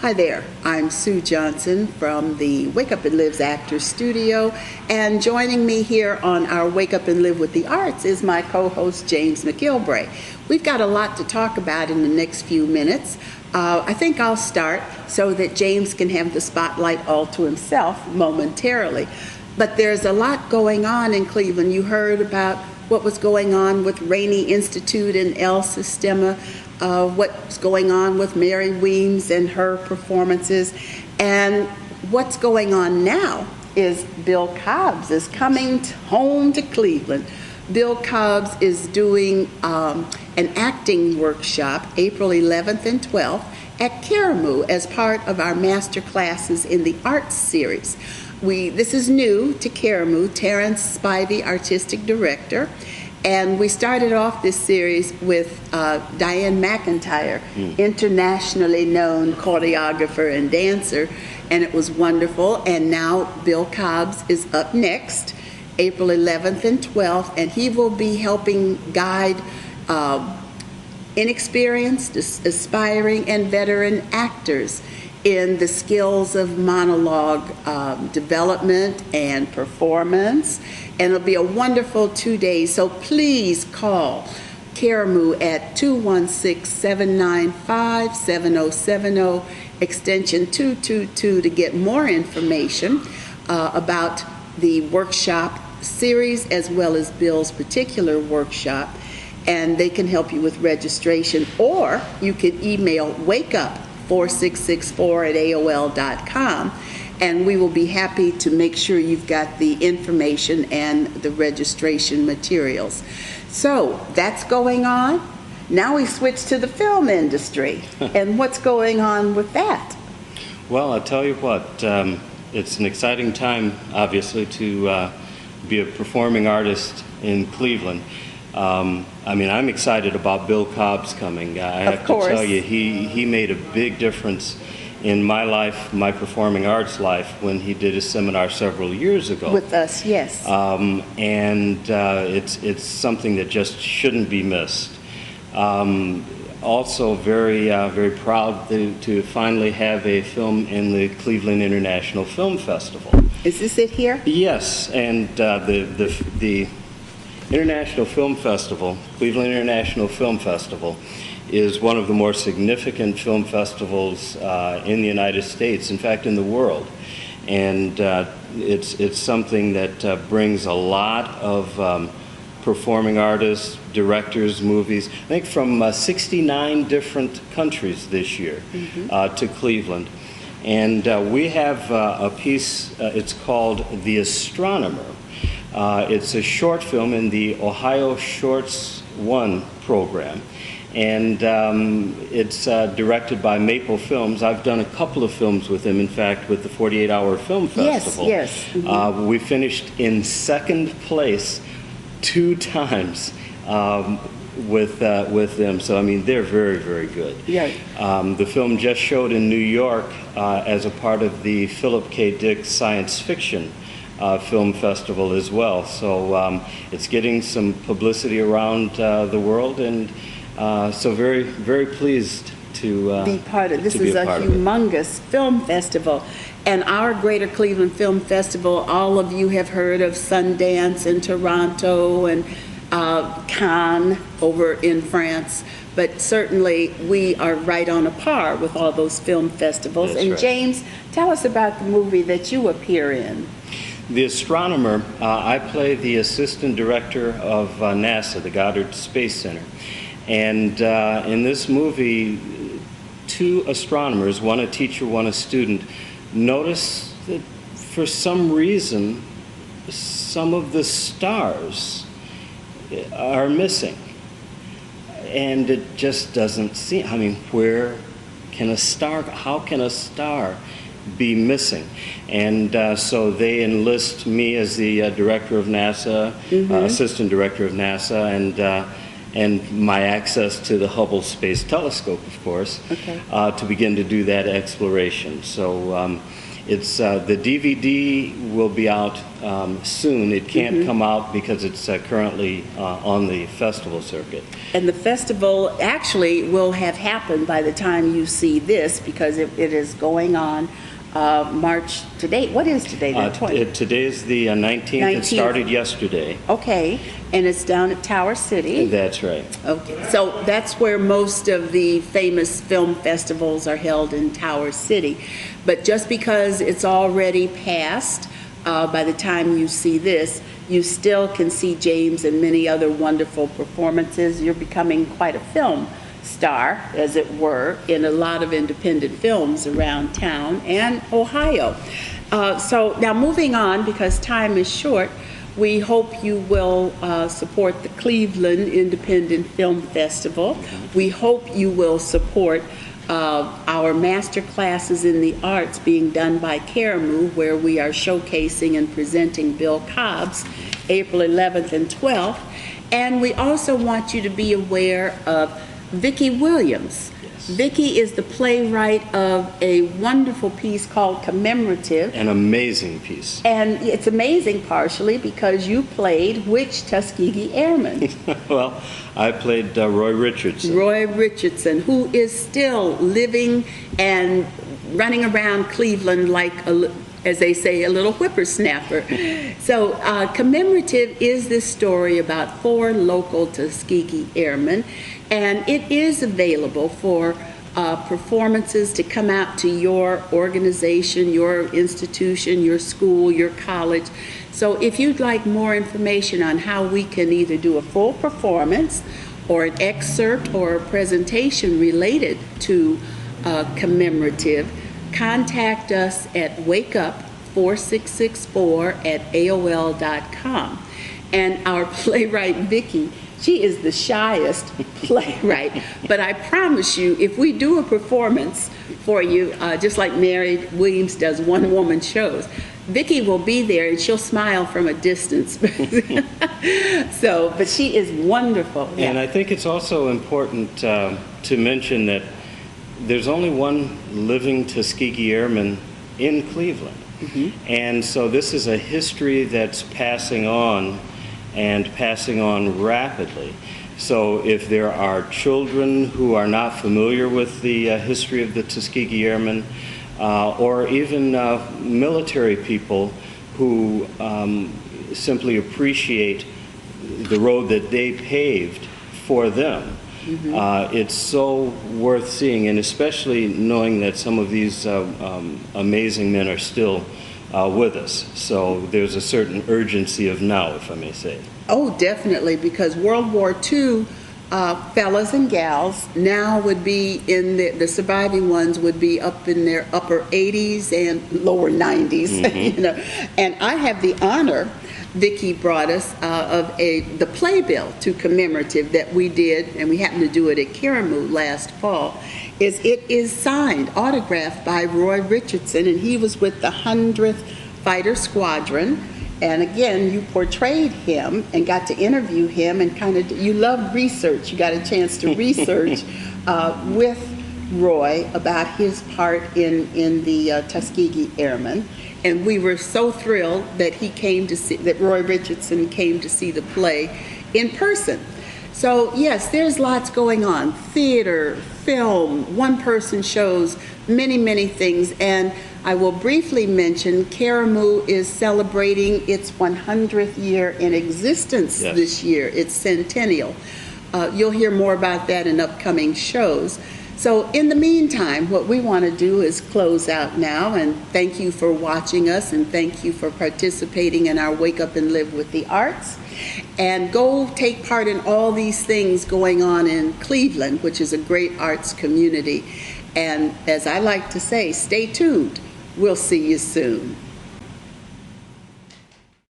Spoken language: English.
Hi there, I'm Sue Johnson from the Wake Up and Live's Actors Studio, and joining me here on our Wake Up and Live with the Arts is my co-host James McGilbray. We've got a lot to talk about in the next few minutes. I think I'll start so that James can have the spotlight all to himself momentarily. But there's a lot going on in Cleveland. You heard about what was going on with Rainey Institute and El Sistema, what's going on with Mary Weems and her performances. And what's going on now is Bill Cobbs is coming home to Cleveland. Bill Cobbs is doing an acting workshop April 11th and 12th at Karamu as part of our master classes in the arts series. This is new to Karamu, Terrence Spivey, artistic director, and we started off this series with Diane McIntyre, internationally known choreographer and dancer, and it was wonderful. And now Bill Cobbs is up next, April 11th and 12th, and he will be helping guide inexperienced, aspiring, and veteran actors in the skills of monologue development and performance. And it'll be a wonderful 2 days. So please call Karamu at 216-795-7070, extension 222 to get more information about the workshop series as well as Bill's particular workshop. And they can help you with registration, or you can email wakeup4664@aol.com, and we will be happy to make sure you've got the information and the registration materials. So that's going on. Now we switch to the film industry. And what's going on with that? Well, I'll tell you what, it's an exciting time, obviously, to be a performing artist in Cleveland. I'm excited about Bill Cobbs coming. I have to tell you, he made a big difference in my life, my performing arts life, when he did a seminar several years ago. With us, yes. It's something that just shouldn't be missed. Also very proud to finally have a film in the Cleveland International Film Festival. Is this it here? Yes, and the International Film Festival, Cleveland International Film Festival, is one of the more significant film festivals in the United States, in fact in the world. And it's something that brings a lot of performing artists, directors, movies, I think from 69 different countries this year to Cleveland. And we have a piece, it's called The Astronomer. It's a short film in the Ohio Shorts 1 program, and it's directed by Maple Films. I've done a couple of films with him, in fact, with the 48-Hour Film Festival. Yes. We finished in second place 2 times with them, so I mean, they're very, very good. Yeah. The film just showed in New York as a part of the Philip K. Dick Science Fiction Film Festival as well. So it's getting some publicity around the world, and so very, very pleased to be part of this. Is a humongous film festival. And our Greater Cleveland Film Festival, all of you have heard of Sundance in Toronto and Cannes over in France, but certainly we are right on a par with all those film festivals. That's and right. James, tell us about the movie that you appear in. The Astronomer, I play the assistant director of NASA, the Goddard Space Center. And in this movie, 2 astronomers, one a teacher, one a student, notice that for some reason, some of the stars are missing. And it just doesn't seem, how can a star be missing? And so they enlist me as the director of NASA, assistant director of NASA, and my access to the Hubble Space Telescope, of course, to begin to do that exploration. So It's the DVD will be out soon. It can't come out because it's currently on the festival circuit. And the festival actually will have happened by the time you see this, because it is going on March today. What is today? The 20th? Today's the 19th. It started yesterday. Okay, and it's down at Tower City. That's right. Okay, so that's where most of the famous film festivals are held, in Tower City. But just because it's already passed, by the time you see this, you still can see James and many other wonderful performances. You're becoming quite a film star, as it were, in a lot of independent films around town and Ohio. So now moving on, because time is short, we hope you will support the Cleveland Independent Film Festival. We hope you will support our master classes in the arts being done by Caramoo, where we are showcasing and presenting Bill Cobb's April 11th and 12th. And we also want you to be aware of Vicki Williams. Yes. Vicki is the playwright of a wonderful piece called Commemorative. An amazing piece. And it's amazing partially because you played which Tuskegee Airman? Well, I played Roy Richardson. Roy Richardson, who is still living and running around Cleveland like, as they say, a little whippersnapper. So Commemorative is this story about 4 local Tuskegee Airmen, and it is available for performances to come out to your organization, your institution, your school, your college. So if you'd like more information on how we can either do a full performance or an excerpt or a presentation related to Commemorative, contact us at wakeup4664@aol.com. And our playwright, Vicki, she is the shyest playwright, but I promise you, if we do a performance for you, just like Mary Williams does one-woman shows, Vicki will be there and she'll smile from a distance. So, but she is wonderful. And I think it's also important to mention that there's only one living Tuskegee Airman in Cleveland. And so this is a history that's passing on, and passing on rapidly. So if there are children who are not familiar with the history of the Tuskegee Airmen, or even military people who simply appreciate the road that they paved for them, it's so worth seeing, and especially knowing that some of these amazing men are still with us. So there's a certain urgency of now, if I may say. Oh, definitely, because World War II fellas and gals now would be in the surviving ones would be up in their upper 80s and lower 90s. You know, and I have the honor, Vicki brought us of the playbill to Commemorative that we did, and we happened to do it at Caramoo last fall. It is signed, autographed by Roy Richardson, and he was with the 100th Fighter Squadron. And again, you portrayed him and got to interview him, and kind of, you love research. You got a chance to research with Roy about his part in the Tuskegee Airmen. And we were so thrilled that that Roy Richardson came to see the play in person. So yes, there's lots going on. Theater, film, one-person shows, many, many things. And I will briefly mention Caramoo is celebrating its 100th year in existence this year, its centennial. You'll hear more about that in upcoming shows. So in the meantime, what we want to do is close out now, and thank you for watching us, and thank you for participating in our Wake Up and Live with the Arts. And go take part in all these things going on in Cleveland, which is a great arts community. And as I like to say, stay tuned. We'll see you soon.